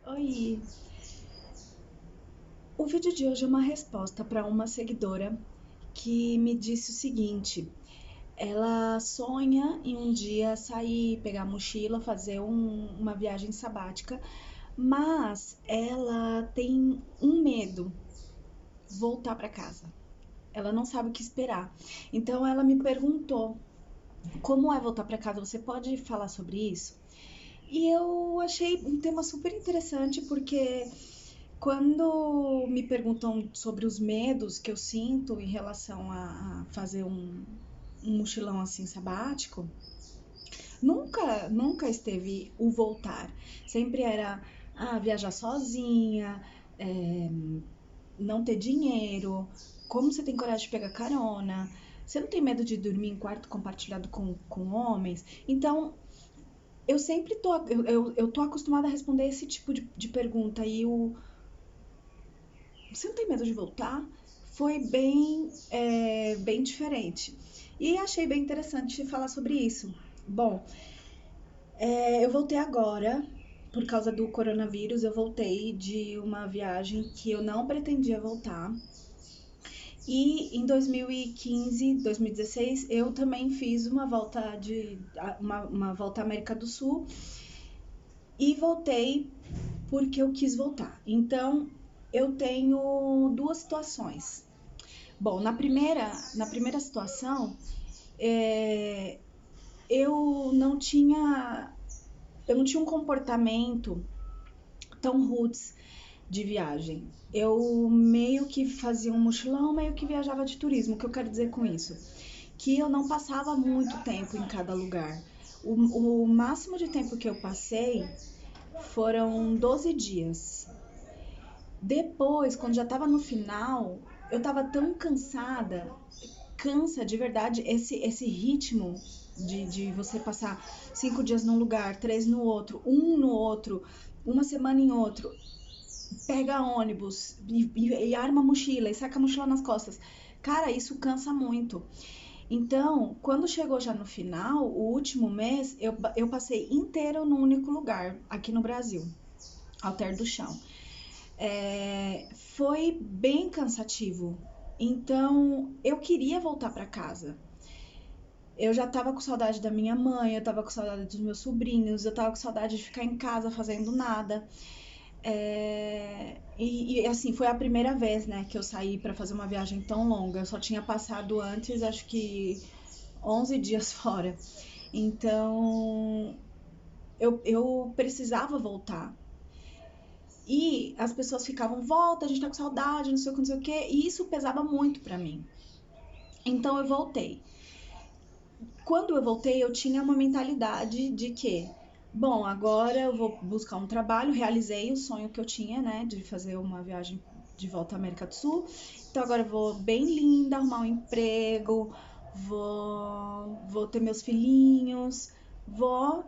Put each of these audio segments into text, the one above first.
Oi! O vídeo de hoje é uma resposta para uma seguidora que me disse o seguinte: ela sonha em um dia sair, pegar a mochila, fazer uma viagem sabática, mas ela tem um medo, voltar para casa. Ela não sabe o que esperar. Então ela me perguntou: como é voltar para casa? Você pode falar sobre isso? E eu achei um tema super interessante porque quando me perguntam sobre os medos que eu sinto em relação a fazer um mochilão assim sabático, nunca esteve o voltar. Sempre era viajar sozinha, é, não ter dinheiro, como você tem coragem de pegar carona, você não tem medo de dormir em quarto compartilhado com homens. Então, eu sempre eu tô acostumada a responder esse tipo de pergunta e o você não tem medo de voltar? Foi bem diferente. E achei bem interessante falar sobre isso. Bom, eu voltei agora, por causa do coronavírus, eu voltei de uma viagem que eu não pretendia voltar. E em 2015, 2016, eu também fiz uma volta à América do Sul e voltei porque eu quis voltar. Então, eu tenho duas situações. Bom, na primeira situação, é, eu não tinha eu não tinha um comportamento tão roots de viagem. Eu meio que fazia um mochilão, meio que viajava de turismo. O que eu quero dizer com isso? Que eu não passava muito tempo em cada lugar. O máximo de tempo que eu passei foram 12 dias. Depois, quando já estava no final, eu estava tão cansada, cansa de verdade esse ritmo de você passar 5 dias num lugar, 3 no outro, um no outro, uma semana em outro, pega ônibus e arma a mochila e saca a mochila nas costas. Cara, isso cansa muito. Então, quando chegou já no final, o último mês, eu passei inteiro num único lugar, aqui no Brasil, Alter do Chão. Foi bem cansativo. Então, eu queria voltar para casa. Eu já tava com saudade da minha mãe, eu tava com saudade dos meus sobrinhos, eu tava com saudade de ficar em casa fazendo nada. Assim, foi a primeira vez, né, que eu saí para fazer uma viagem tão longa. Eu só tinha passado antes, acho que 11 dias fora. Então, eu precisava voltar. E as pessoas ficavam, volta, a gente tá com saudade, não sei o que, não sei o que. E isso pesava muito pra mim. Então eu voltei. Quando eu voltei, eu tinha uma mentalidade de que, bom, agora eu vou buscar um trabalho, realizei o sonho que eu tinha, né, de fazer uma viagem de volta à América do Sul. Então agora eu vou bem linda, arrumar um emprego, vou ter meus filhinhos, vou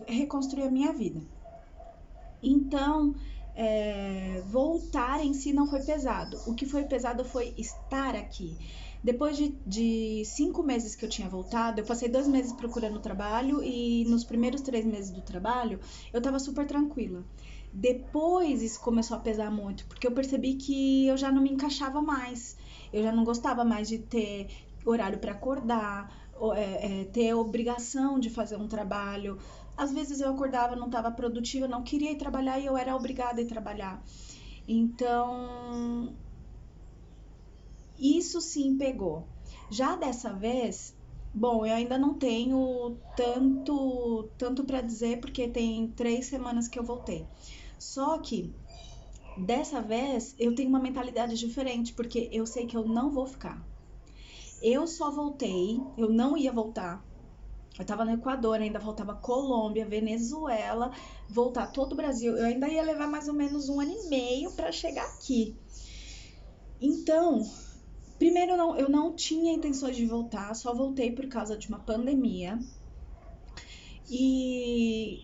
reconstruir a minha vida. Então, voltar em si não foi pesado. O que foi pesado foi estar aqui. Depois de 5 meses que eu tinha voltado, eu passei 2 meses procurando trabalho e nos primeiros 3 meses do trabalho eu tava super tranquila. Depois isso começou a pesar muito, porque eu percebi que eu já não me encaixava mais. Eu já não gostava mais de ter horário para acordar, ter a obrigação de fazer um trabalho. Às vezes eu acordava, não estava produtiva, não queria ir trabalhar e eu era obrigada a ir trabalhar. Então, isso sim pegou. Já dessa vez, bom, eu ainda não tenho tanto para dizer porque tem 3 semanas que eu voltei. Só que dessa vez eu tenho uma mentalidade diferente porque eu sei que eu não vou ficar. Eu só voltei, eu não ia voltar. Eu tava no Equador, ainda faltava Colômbia, Venezuela, voltar todo o Brasil. Eu ainda ia levar mais ou menos 1 ano e meio para chegar aqui. Então, primeiro eu não tinha intenções de voltar, só voltei por causa de uma pandemia. E,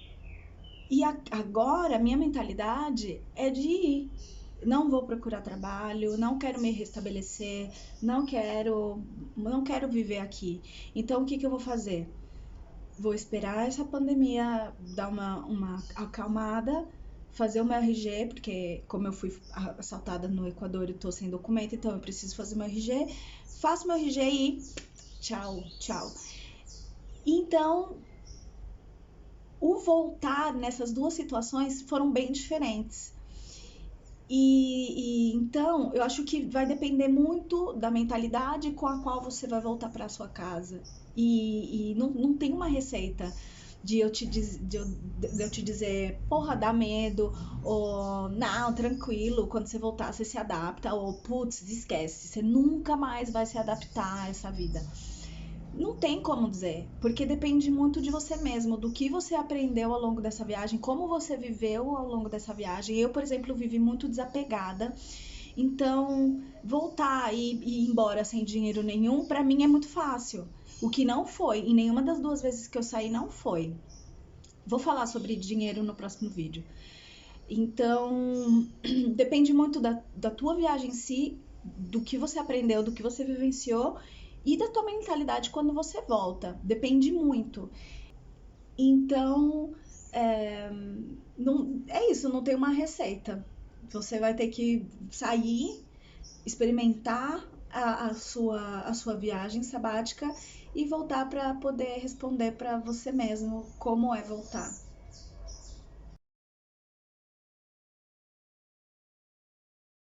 agora minha mentalidade é de ir. Não vou procurar trabalho, não quero me restabelecer, não quero viver aqui. Então o que eu vou fazer? Vou esperar essa pandemia dar uma acalmada, fazer o meu RG, porque como eu fui assaltada no Equador e tô sem documento, então eu preciso fazer meu RG. Faço meu RG e tchau, tchau. Então, o voltar nessas duas situações foram bem diferentes. Então, eu acho que vai depender muito da mentalidade com a qual você vai voltar para sua casa. E não tem uma receita de eu te dizer, porra, dá medo, ou não, tranquilo, quando você voltar você se adapta, ou putz, esquece, você nunca mais vai se adaptar a essa vida. Não tem como dizer, porque depende muito de você mesmo, do que você aprendeu ao longo dessa viagem, como você viveu ao longo dessa viagem. Eu, por exemplo, vivi muito desapegada, então voltar e ir embora sem dinheiro nenhum, pra mim é muito fácil. O que não foi, e nenhuma das duas vezes que eu saí não foi. Vou falar sobre dinheiro no próximo vídeo. Então, depende muito da tua viagem em si, do que você aprendeu, do que você vivenciou e da tua mentalidade quando você volta. Depende muito. Então, é isso, não tem uma receita. Você vai ter que sair, experimentar a sua viagem sabática e voltar para poder responder para você mesmo como é voltar.